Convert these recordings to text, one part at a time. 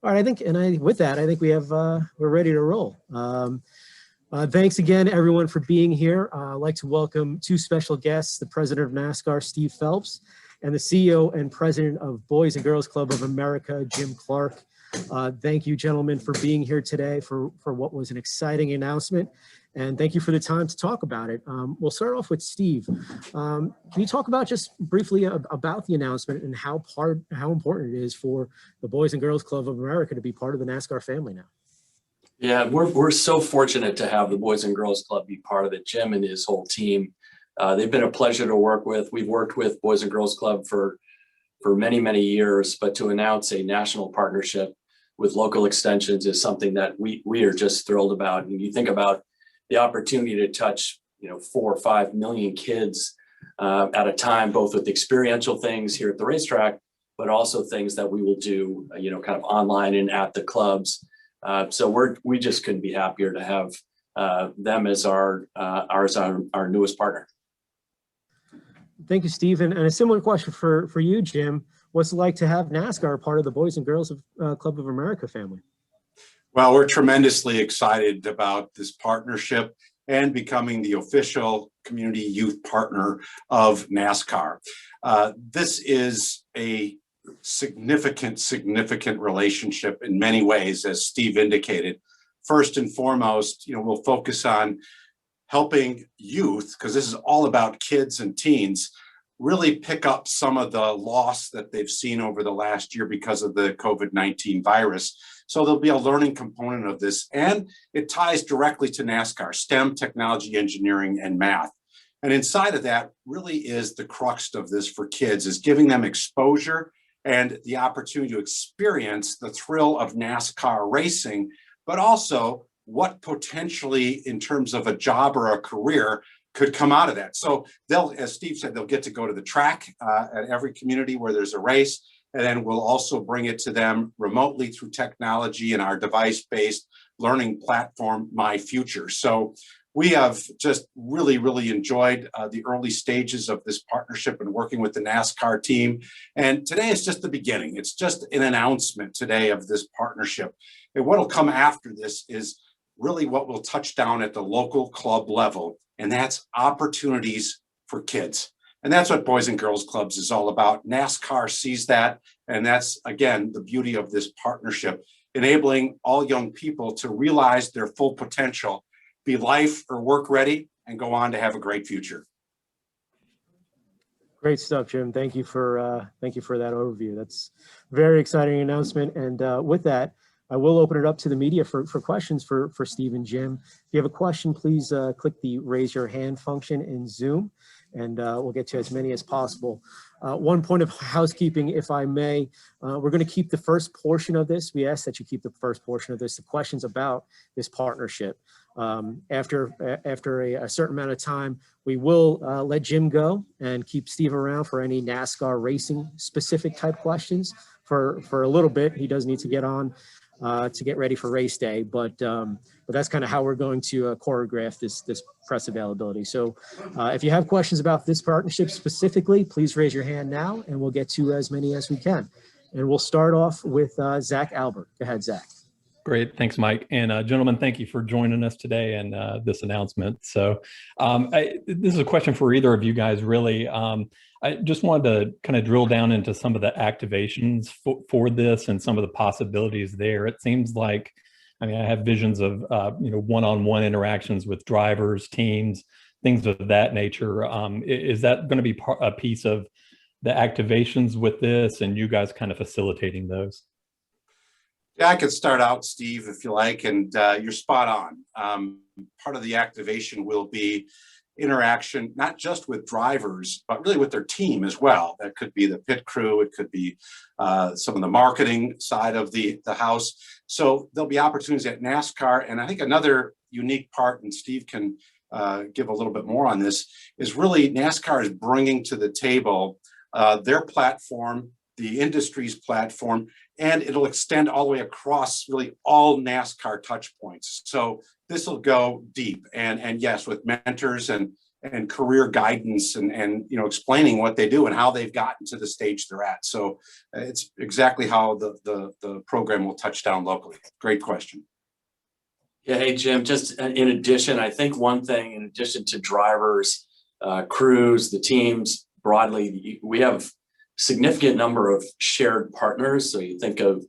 All right, with that, I think we're ready to roll. Thanks again, everyone, for being here. I'd like to welcome two special guests, the president of NASCAR, Steve Phelps, and the CEO and president of Boys and Girls Club of America, Jim Clark. Thank you, gentlemen, for being here today for what was an exciting announcement. And thank you for the time to talk about it. We'll start off with Steve. Can you talk about just briefly about the announcement and how important it is for the Boys and Girls Club of America to be part of the NASCAR family now? Yeah, we're so fortunate to have the Boys and Girls Club be part of it. Jim and his whole team, they've been a pleasure to work with. We've worked with Boys and Girls Club for many, many years, but to announce a national partnership with local extensions is something that we are just thrilled about. And you think about the opportunity to touch, 4 or 5 million kids at a time, both with experiential things here at the racetrack, but also things that we will do, kind of online and at the clubs. So we just couldn't be happier to have them as our newest partner. Thank you, Steve. And a similar question for you, Jim. What's it like to have NASCAR part of the Boys and Girls Club of America family? Well, we're tremendously excited about this partnership and becoming the official community youth partner of NASCAR. This is a significant relationship in many ways, as Steve indicated. First and foremost, we'll focus on helping youth, because this is all about kids and teens, really pick up some of the loss that they've seen over the last year because of the COVID-19 virus. So there'll be a learning component of this, and it ties directly to NASCAR, STEM, technology, engineering, and math. And inside of that really is the crux of this for kids, is giving them exposure and the opportunity to experience the thrill of NASCAR racing, but also what potentially in terms of a job or a career could come out of that. So they'll, as Steve said, they'll get to go to the track at every community where there's a race. And then we'll also bring it to them remotely through technology and our device-based learning platform, My Future. So we have just really enjoyed the early stages of this partnership and working with the NASCAR team. And today is just the beginning. It's just an announcement today of this partnership. And what'll come after this is really what will touch down at the local club level, and that's opportunities for kids. And that's what Boys and Girls Clubs is all about. NASCAR sees that, and that's, again, the beauty of this partnership, enabling all young people to realize their full potential, be life or work ready, and go on to have a great future. Great stuff, Jim. Thank you for that overview. That's a very exciting announcement. And with that, I will open it up to the media for questions for Steve and Jim. If you have a question, please click the raise your hand function in Zoom, and we'll get to as many as possible. One point of housekeeping, if I may, we're going to keep the first portion of this. We ask that you keep the first portion of this, the questions about this partnership. After a certain amount of time, we will let Jim go and keep Steve around for any NASCAR racing specific type questions for a little bit. He does need to get on to get ready for race day, but that's kind of how we're going to choreograph this press availability. So if you have questions about this partnership specifically, please raise your hand now, and we'll get to as many as we can. And we'll start off with Zach Albert. Go ahead, Zach. Great. Thanks, Mike. And gentlemen, thank you for joining us today and this announcement. So this is a question for either of you guys, really. I just wanted to kind of drill down into some of the activations for this and some of the possibilities there. It seems like, I have visions of, one-on-one interactions with drivers, teams, things of that nature. Is that going to be a piece of the activations with this and you guys kind of facilitating those? Yeah, I could start out, Steve, if you like, and you're spot on. Part of the activation will be interaction, not just with drivers, but really with their team as well. That could be the pit crew, it could be some of the marketing side of the house. So there'll be opportunities at NASCAR. And I think another unique part, and Steve can give a little bit more on this, is really NASCAR is bringing to the table their platform, the industry's platform, and it'll extend all the way across really all NASCAR touch points. So this will go deep, and yes, with mentors and and career guidance and explaining what they do and how they've gotten to the stage they're at. So it's exactly how the program will touch down locally. Great question. Yeah, hey, Jim, just in addition, I think one thing, in addition to drivers, crews, the teams broadly, we have a significant number of shared partners. So you think of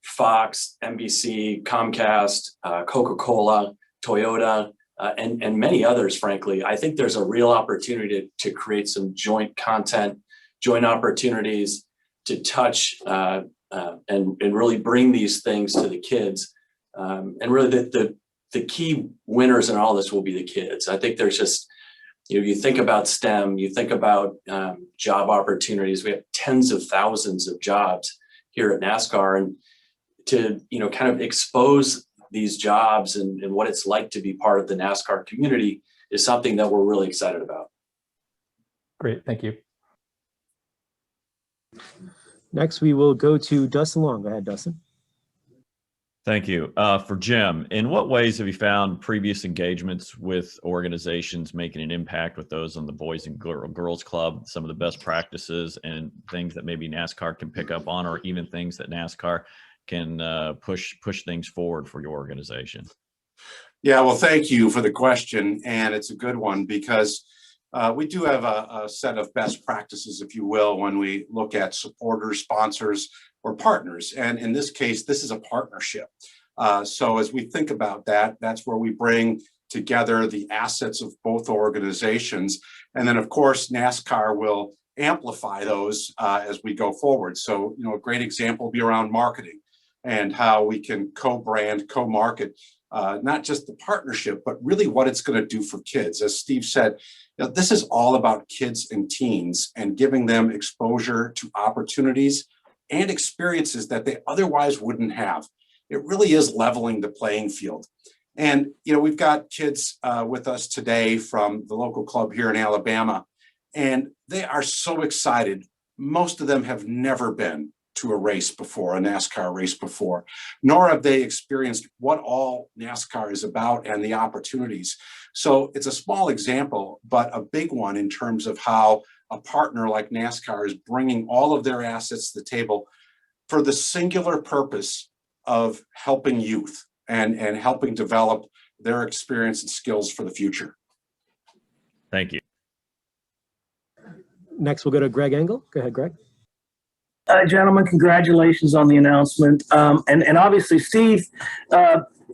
Fox, NBC, Comcast, Coca-Cola, Toyota, and many others, frankly. I think there's a real opportunity to create some joint content, joint opportunities to touch and really bring these things to the kids. And really the key winners in all this will be the kids. I think there's just, you think about STEM, you think about job opportunities. We have tens of thousands of jobs here at NASCAR, and to, kind of expose these jobs and what it's like to be part of the NASCAR community is something that we're really excited about. Great, thank you. Next, we will go to Dustin Long. Go ahead, Dustin. Thank you. For Jim, in what ways have you found previous engagements with organizations making an impact with those on the Boys and Girls Club, some of the best practices and things that maybe NASCAR can pick up on, or even things that NASCAR can push things forward for your organization? Yeah, well, thank you for the question. And it's a good one because we do have a set of best practices, if you will, when we look at supporters, sponsors, or partners. And in this case, this is a partnership. So as we think about that, that's where we bring together the assets of both organizations. And then, of course, NASCAR will amplify those as we go forward. So, a great example will be around marketing and how we can co-brand, co-market, not just the partnership, but really what it's going to do for kids. As Steve said, this is all about kids and teens and giving them exposure to opportunities and experiences that they otherwise wouldn't have. It really is leveling the playing field. And, we've got kids with us today from the local club here in Alabama, and they are so excited. Most of them have never been to a race before, a NASCAR race before, nor have they experienced what all NASCAR is about and the opportunities. So it's a small example, but a big one in terms of how a partner like NASCAR is bringing all of their assets to the table for the singular purpose of helping youth and helping develop their experience and skills for the future. Thank you. Next, we'll go to Greg Engel. Go ahead, Greg. Gentlemen, congratulations on the announcement. And obviously, Steve,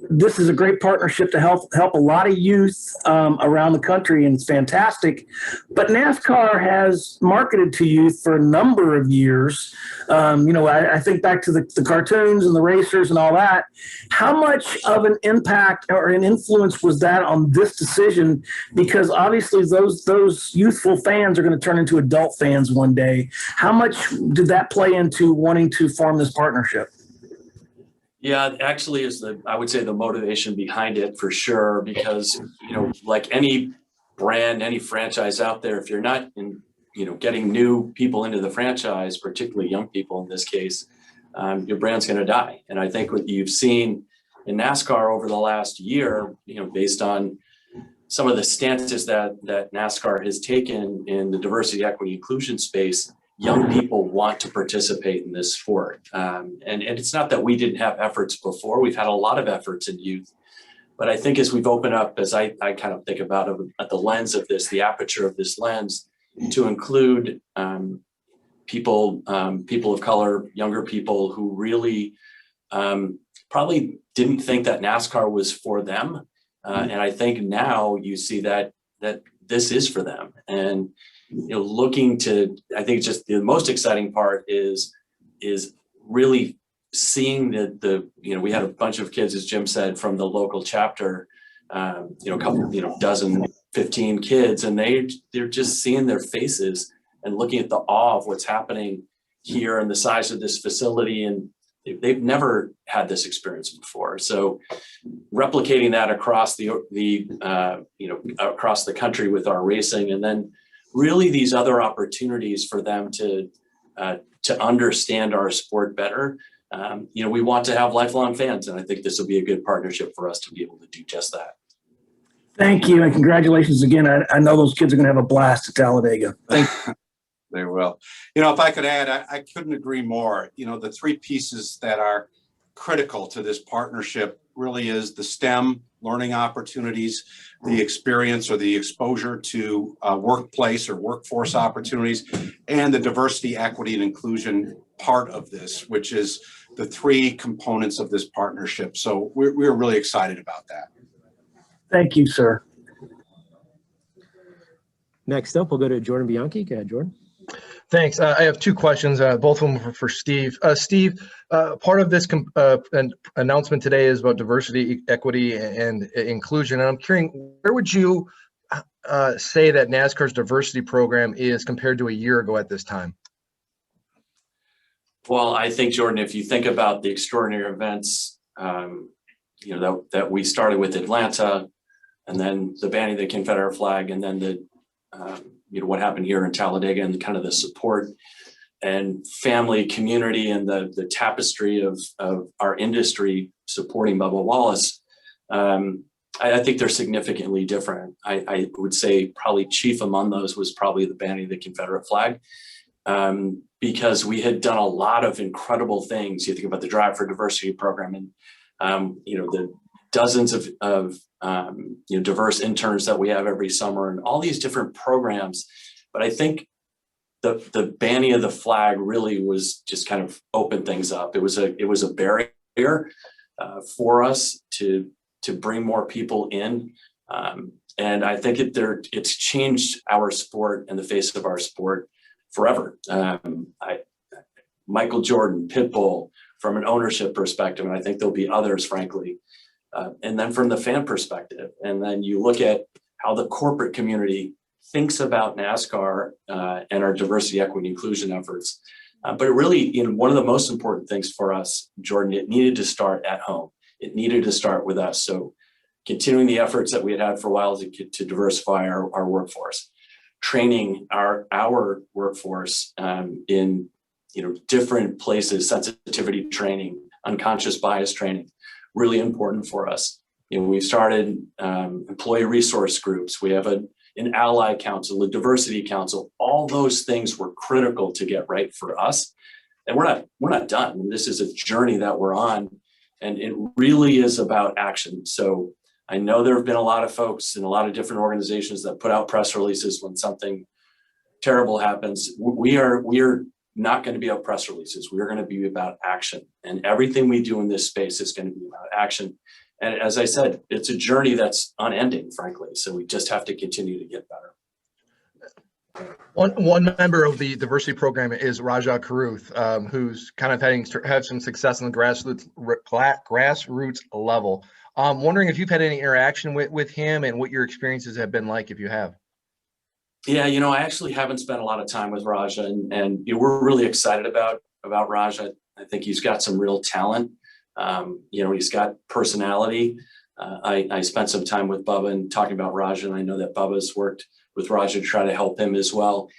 this is a great partnership to help a lot of youth around the country, and it's fantastic. But NASCAR has marketed to youth for a number of years. I think back to the cartoons and the racers and all that. How much of an impact or an influence was that on this decision? Because obviously those youthful fans are going to turn into adult fans one day. How much did that play into wanting to form this partnership? Yeah, actually is I would say the motivation behind it for sure, because, like any brand, any franchise out there, if you're not getting new people into the franchise, particularly young people in this case, your brand's going to die. And I think what you've seen in NASCAR over the last year, based on some of the stances that NASCAR has taken in the diversity, equity, inclusion space, young people want to participate in this sport. And it's not that we didn't have efforts before. We've had a lot of efforts in youth. But I think as we've opened up, as I kind of think about it at the lens of this, the aperture of this lens, to include people of color, younger people who really probably didn't think that NASCAR was for them. And I think now you see that this is for them. And looking to, I think just the most exciting part is really seeing we had a bunch of kids, as Jim said, from the local chapter, a couple, dozen, 15 kids, and they're just seeing their faces and looking at the awe of what's happening here and the size of this facility. And they've never had this experience before. So replicating that across across the country with our racing, and then really these other opportunities for them to understand our sport better. We want to have lifelong fans, and I think this will be a good partnership for us to be able to do just that. Thank you, and congratulations again. I know those kids are going to have a blast at Talladega. Thank you. They will. You know, if I could add, I couldn't agree more. You know, the three pieces that are critical to this partnership really is the STEM learning opportunities, the experience or the exposure to workplace or workforce opportunities, and the diversity, equity, and inclusion part of this, which is the three components of this partnership. So we're really excited about that. Thank you, sir. Next up, we'll go to Jordan Bianchi. Go ahead, Jordan. Thanks. I have two questions, both of them for Steve. Steve, part of this announcement today is about diversity, equity, and inclusion. And I'm curious, where would you say that NASCAR's diversity program is compared to a year ago at this time? Well, I think, Jordan, if you think about the extraordinary events, that we started with Atlanta, and then the banning of the Confederate flag, and then the what happened here in Talladega, and kind of the support and family community and the tapestry of our industry supporting Bubba Wallace. I think they're significantly different. I would say probably chief among those was probably the banning of the Confederate flag, because we had done a lot of incredible things. You think about the Drive for Diversity program, and the dozens of diverse interns that we have every summer, and all these different programs. But I think the banning of the flag really was just kind of opened things up. It was a barrier for us to bring more people in, and I think it's changed our sport and the face of our sport forever. Michael Jordan, Pitbull, from an ownership perspective, and I think there'll be others, frankly. And then from the fan perspective, and then you look at how the corporate community thinks about NASCAR and our diversity, equity, inclusion efforts. But it really, one of the most important things for us, Jordan, it needed to start at home. It needed to start with us. So continuing the efforts that we had for a while to diversify our workforce, training our workforce in different places, sensitivity training, unconscious bias training, really important for us. We've started employee resource groups. We have an ally council, a diversity council. All those things were critical to get right for us. And we're not done. This is a journey that we're on, and it really is about action. So I know there have been a lot of folks in a lot of different organizations that put out press releases when something terrible happens. We are not going to be about press releases. We're going to be about action, and everything we do in this space is going to be about action. And as I said, it's a journey that's unending, frankly. So we just have to continue to get better. One member of the diversity program is Rajah Caruth, who's kind of had some success on the grassroots level. I'm wondering if you've had any interaction with him and what your experiences have been like, if you have. Yeah, I actually haven't spent a lot of time with Rajah, and we're really excited about Rajah. I think he's got some real talent. He's got personality. I spent some time with Bubba and talking about Rajah, and I know that Bubba's worked with Rajah to try to help him as well.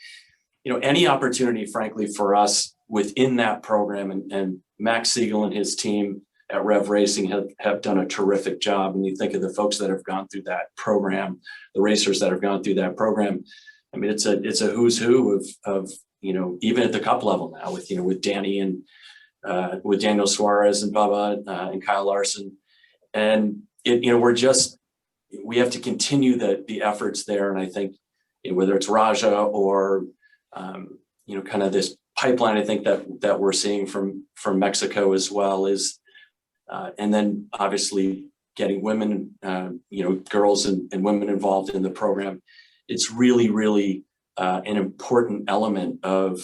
Any opportunity, frankly, for us within that program, and Max Siegel and his team at Rev Racing have done a terrific job. And you think of the folks that have gone through that program, the racers that have gone through that program. I mean, it's a who's who of even at the cup level now with Danny and with Daniel Suarez and Bubba and Kyle Larson. And we have to continue the efforts there. And I think whether it's Rajah or kind of this pipeline, I think that we're seeing from Mexico as well is, and then obviously getting women, girls and women involved in the program. It's really, really an important element of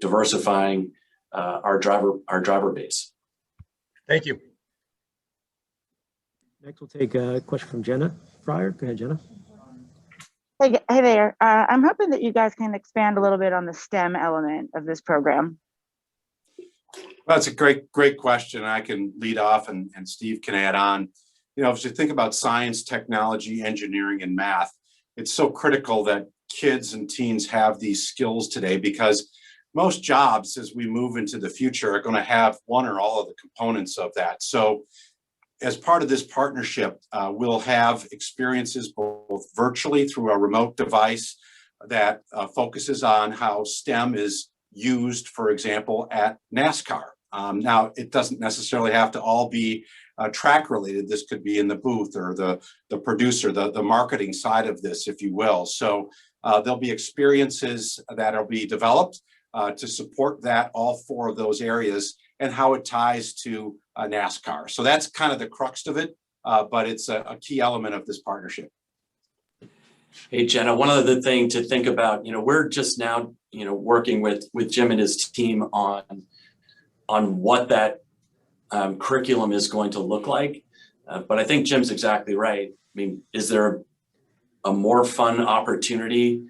diversifying our driver base. Thank you. Next, we'll take a question from Jenna Fryer. Go ahead, Jenna. Hey there. I'm hoping that you guys can expand a little bit on the STEM element of this program. Well, that's a great question. I can lead off and Steve can add on. If you think about science, technology, engineering, and math, it's so critical that kids and teens have these skills today, because most jobs as we move into the future are going to have one or all of the components of that. So as part of this partnership, we'll have experiences both virtually through a remote device that focuses on how STEM is used, for example, at NASCAR. Now, it doesn't necessarily have to all be track related. This could be in the booth or the producer, the marketing side of this, if you will. So there'll be experiences that'll be developed to support that, all four of those areas, and how it ties to NASCAR. So that's kind of the crux of it, but it's a key element of this partnership. Hey, Jenna, one other thing to think about, we're just now, working with Jim and his team on what that curriculum is going to look like. But I think Jim's exactly right. I mean, is there a more fun opportunity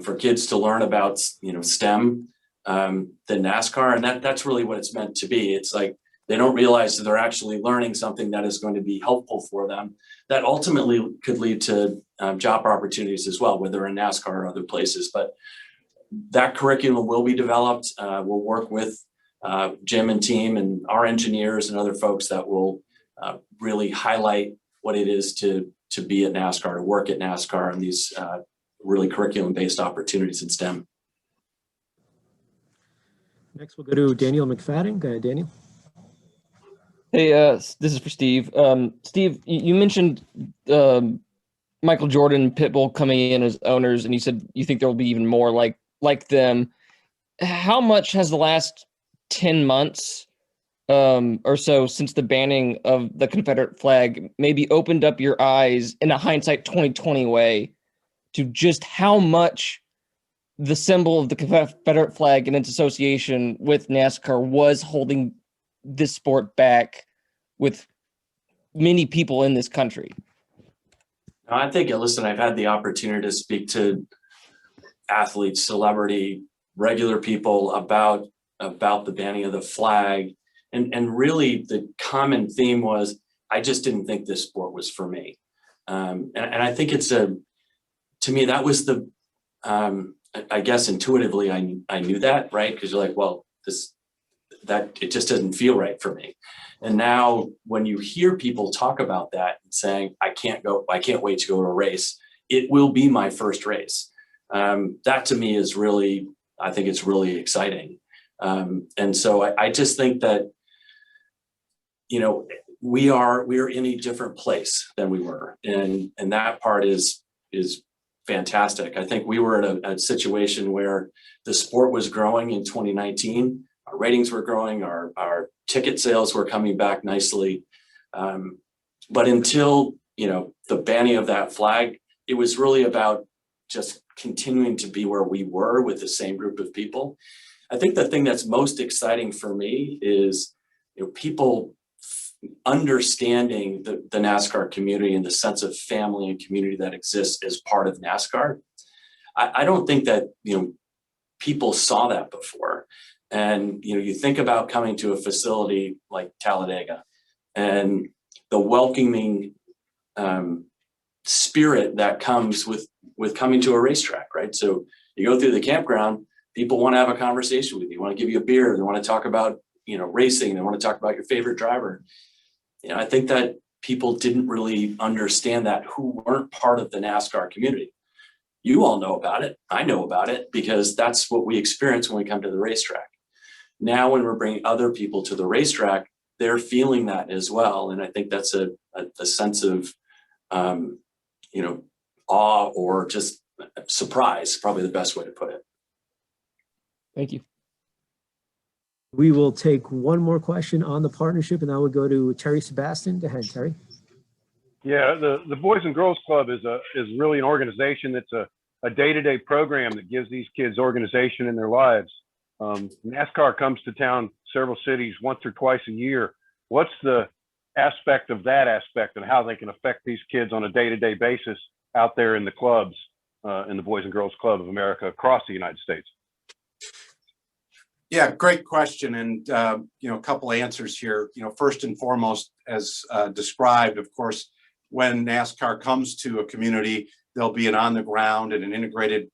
for kids to learn about, STEM than NASCAR? And that's really what it's meant to be. It's like they don't realize that they're actually learning something that is going to be helpful for them, that ultimately could lead to job opportunities as well, whether in NASCAR or other places. But that curriculum will be developed. We'll work with Jim and team and our engineers and other folks that will really highlight what it is to be at NASCAR, to work at NASCAR, and these really curriculum-based opportunities in STEM. Next, we'll go to Daniel McFadden. Go ahead, Daniel. Hey, this is for Steve. Steve, you mentioned Michael Jordan, Pitbull coming in as owners, and you said you think there will be even more like them. How much has the last 10 months or so since the banning of the Confederate flag maybe opened up your eyes in a hindsight 2020 way to just how much the symbol of the Confederate flag and its association with NASCAR was holding this sport back with many people in this country? I think, listen, I've had the opportunity to speak to athletes, celebrity, regular people about the banning of the flag. And really the common theme was, I just didn't think this sport was for me. And I think to me, that was I guess intuitively, I knew that, right? Because you're like, well, it just doesn't feel right for me. And now when you hear people talk about that and saying, I can't wait to go to a race, it will be my first race. That to me is really, I think it's really exciting. And so I just think that, we are in a different place than we were. And that part is fantastic. I think we were in a situation where the sport was growing in 2019. Our ratings were growing, our ticket sales were coming back nicely. But until, the banning of that flag, it was really about just continuing to be where we were with the same group of people. I think the thing that's most exciting for me is, people understanding the NASCAR community and the sense of family and community that exists as part of NASCAR. I don't think that, people saw that before. And, you think about coming to a facility like Talladega and the welcoming spirit that comes with coming to a racetrack, right? So you go through the campground, people want to have a conversation with you, want to give you a beer, they want to talk about, racing, they want to talk about your favorite driver. I think that people didn't really understand that, who weren't part of the NASCAR community. You all know about it. I know about it because that's what we experience when we come to the racetrack. Now, when we're bringing other people to the racetrack, they're feeling that as well. And I think that's a sense of, awe or just surprise, probably the best way to put it. Thank you. We will take one more question on the partnership, and then we'll go to Terry Sebastian. Go ahead, Terry. Yeah, the Boys and Girls Club is really an organization that's a day-to-day program that gives these kids organization in their lives. NASCAR comes to town, several cities, once or twice a year. What's the aspect of that aspect and how they can affect these kids on a day-to-day basis out there in the clubs, in the Boys and Girls Club of America across the United States? Yeah, great question. And, a couple answers here. First and foremost, as described, of course, when NASCAR comes to a community, there'll be an on the ground and an integrated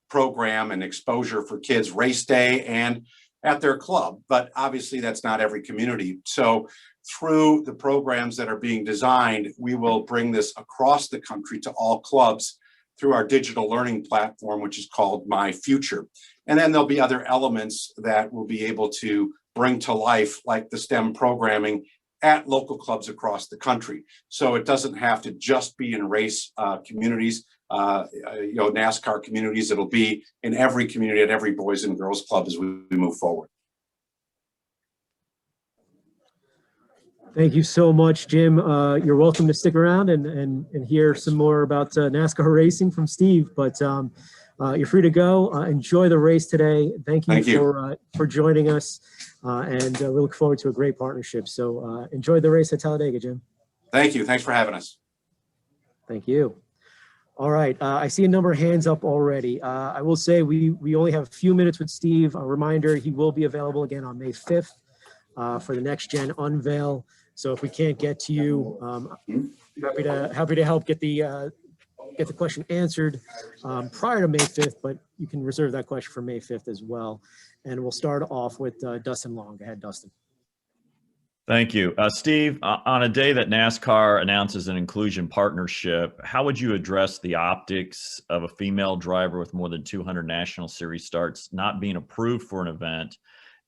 program and exposure for kids race day and at their club, but obviously that's not every community. So through the programs that are being designed, we will bring this across the country to all clubs through our digital learning platform, which is called My Future. And then there'll be other elements that we'll be able to bring to life, like the STEM programming at local clubs across the country. So it doesn't have to just be in race communities, NASCAR communities. It'll be in every community, at every Boys and Girls Club as we move forward. Thank you so much, Jim. You're welcome to stick around and hear some more about NASCAR racing from Steve, but you're free to go. Enjoy the race today. Thank you for joining us, and we look forward to a great partnership. So enjoy the race at Talladega, Jim. Thank you. Thanks for having us. Thank you. All right. I see a number of hands up already. I will say we only have a few minutes with Steve. A reminder, he will be available again on May 5th for the Next Gen Unveil. So if we can't get to you, happy to help get the question answered prior to May 5th, but you can reserve that question for May 5th as well. And we'll start off with Dustin Long. Go ahead, Dustin. Thank you. Steve, on a day that NASCAR announces an inclusion partnership, how would you address the optics of a female driver with more than 200 National Series starts not being approved for an event,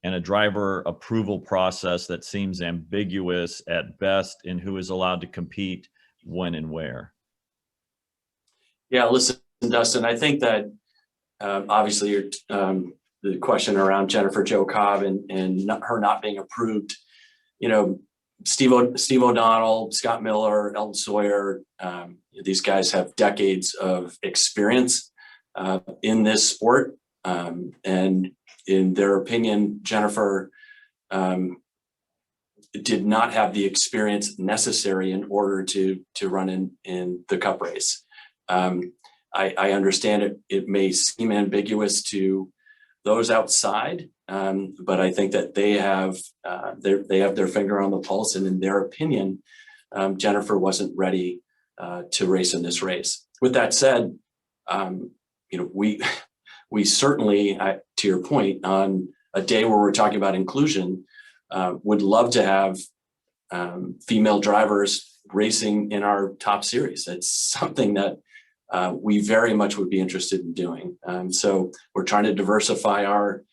and a driver approval process that seems ambiguous at best in who is allowed to compete when and where? Yeah, listen, Dustin, I think that obviously the question around Jennifer Jo Cobb and her not being approved, Steve O'Donnell, Scott Miller, Elton Sawyer, these guys have decades of experience in this sport. And in their opinion, Jennifer did not have the experience necessary in order to run in the Cup race. I understand it may seem ambiguous to those outside, but I think that they have their finger on the pulse, and in their opinion, Jennifer wasn't ready to race in this race. With that said, we certainly, to your point, on a day where we're talking about inclusion, would love to have female drivers racing in our top series. It's something that we very much would be interested in doing. So we're trying to diversify our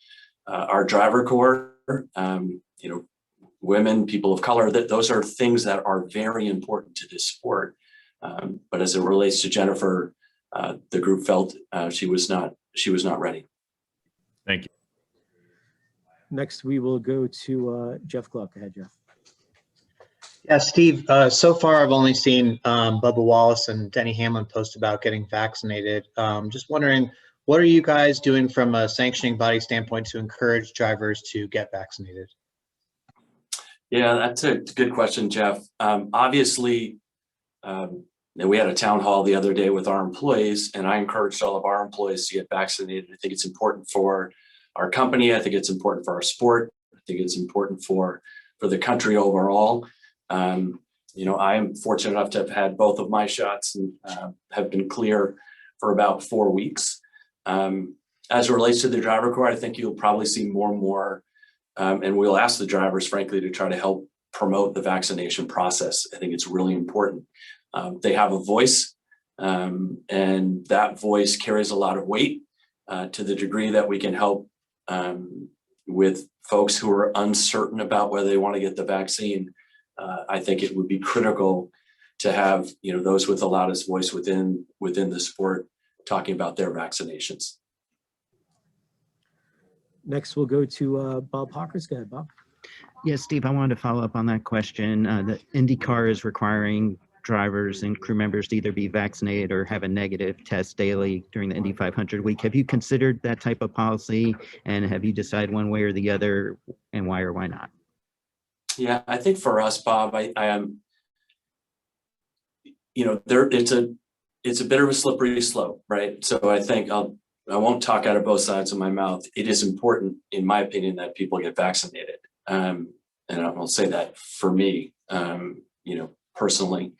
driver corps, women, people of color. Those are things that are very important to this sport. But as it relates to Jennifer, the group felt she was not ready. Thank you. Next, we will go to Jeff Gluck. Go ahead, Jeff. Yeah, Steve, so far I've only seen Bubba Wallace and Denny Hamlin post about getting vaccinated. Just wondering, what are you guys doing from a sanctioning body standpoint to encourage drivers to get vaccinated? Yeah, that's a good question, Jeff. Obviously, we had a town hall the other day with our employees, and I encouraged all of our employees to get vaccinated. I think it's important for our company. I think it's important for our sport. I think it's important for the country overall. I am fortunate enough to have had both of my shots and have been clear for about 4 weeks. As it relates to the driver corps, I think you'll probably see more and more, and we'll ask the drivers, frankly, to try to help promote the vaccination process. I think it's really important. They have a voice, and that voice carries a lot of weight to the degree that we can help with folks who are uncertain about whether they want to get the vaccine. I think it would be critical to have those with the loudest voice within the sport talking about their vaccinations. Next, we'll go to Bob Hawkers. Go ahead, Bob. Yes, Steve, I wanted to follow up on that question. The IndyCar is requiring drivers and crew members to either be vaccinated or have a negative test daily during the Indy 500 week. Have you considered that type of policy, and have you decided one way or the other, and why or why not? Yeah, I think for us, Bob, I am, it's a bit of a slippery slope, right? So I think I won't talk out of both sides of my mouth. It is important, in my opinion, that people get vaccinated. And I won't say that for me, personally.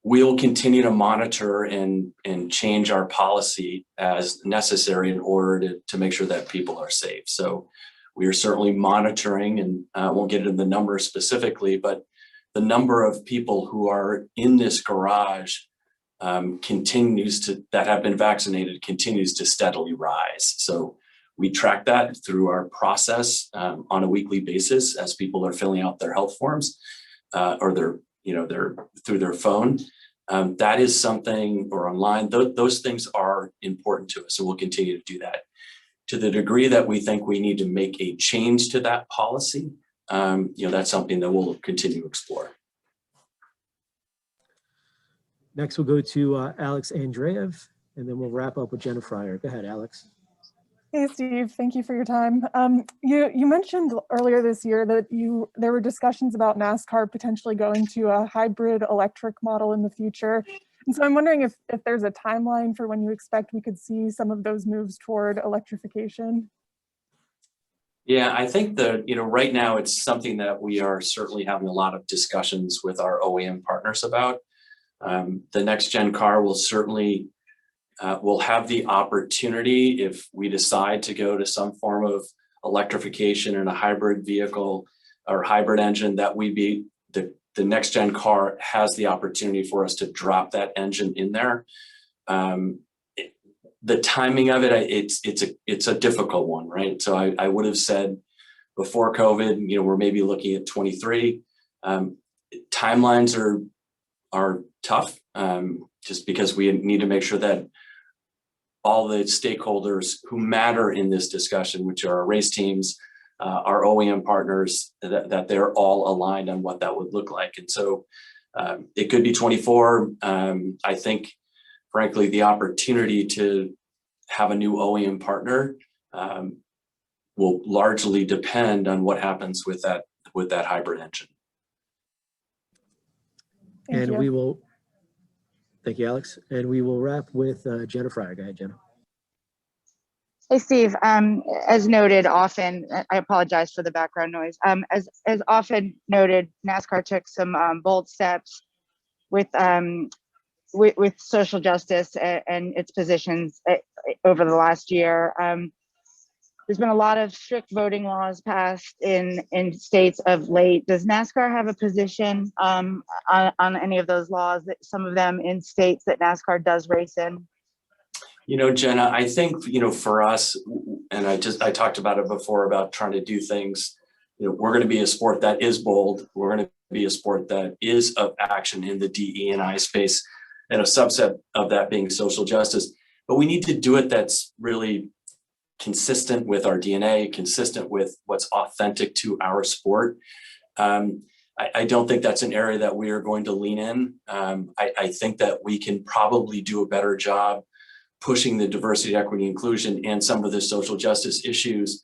we'll continue to monitor and change our policy as necessary in order to make sure that people are safe. So we are certainly monitoring, and I won't get into the numbers specifically, but the number of people who are in this garage that have been vaccinated continues to steadily rise. So we track that through our process on a weekly basis as people are filling out their health forms or they're through their phone. That is something, or online, those things are important to us. So we'll continue to do that. To the degree that we think we need to make a change to that policy, that's something that we'll continue to explore. Next, we'll go to Alex Andreev, and then we'll wrap up with Jenna Fryer. Go ahead, Alex. Hey, Steve, thank you for your time. You mentioned earlier this year that there were discussions about NASCAR potentially going to a hybrid electric model in the future. And so I'm wondering if there's a timeline for when you expect we could see some of those moves toward electrification. Yeah, I think that, right now it's something that we are certainly having a lot of discussions with our OEM partners about. The next gen car will certainly will have the opportunity, if we decide to go to some form of electrification in a hybrid vehicle or hybrid engine, that the next gen car has the opportunity for us to drop that engine in there. The timing of it, it's a difficult one, right? So I would have said before COVID, we're maybe looking at 23. Timelines are tough, just because we need to make sure that all the stakeholders who matter in this discussion, which are our race teams, our OEM partners, that they're all aligned on what that would look like. And so it could be 24. I think, frankly, the opportunity to have a new OEM partner will largely depend on what happens with that hybrid engine. Thank you, Alex. And we will wrap with Jenna Fryer. Go ahead, Jenna. Hey, Steve, as noted often, I apologize for the background noise. As often noted, NASCAR took some bold steps with social justice and its positions over the last year. There's been a lot of strict voting laws passed in states of late. Does NASCAR have a position on any of those laws, that some of them in states that NASCAR does race in? Jenna, I think, for us, and I talked about it before about trying to do things, we're going to be a sport that is bold. We're going to be a sport that is of action in the DE&I space, and a subset of that being social justice. But we need to do it that's really consistent with our DNA, consistent with what's authentic to our sport. I don't think that's an area that we are going to lean in. I think that we can probably do a better job pushing the diversity, equity, inclusion, and some of the social justice issues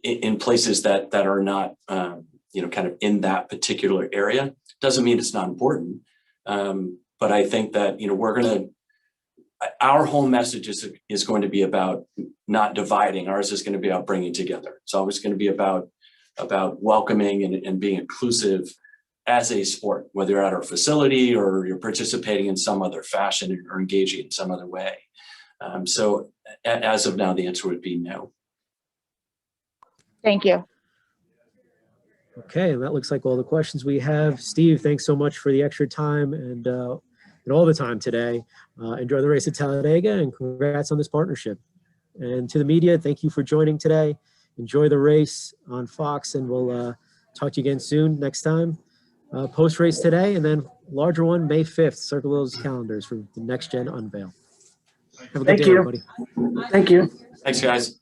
in places that are not, kind of in that particular area. Doesn't mean it's not important, but I think that our whole message is going to be about not dividing. Ours is going to be about bringing together. It's always going to be about welcoming and being inclusive as a sport, whether you're at our facility or you're participating in some other fashion or engaging in some other way. So as of now, the answer would be no. Thank you. Okay, that looks like all the questions we have. Steve, thanks so much for the extra time and all the time today. Enjoy the race at Talladega, and congrats on this partnership. And to the media, thank you for joining today. Enjoy the race on Fox, and we'll talk to you again soon next time. Post-race today, and then larger one May 5th. Circle those calendars for the next gen unveil. Have a good day, everybody. Thank you. Thanks, guys.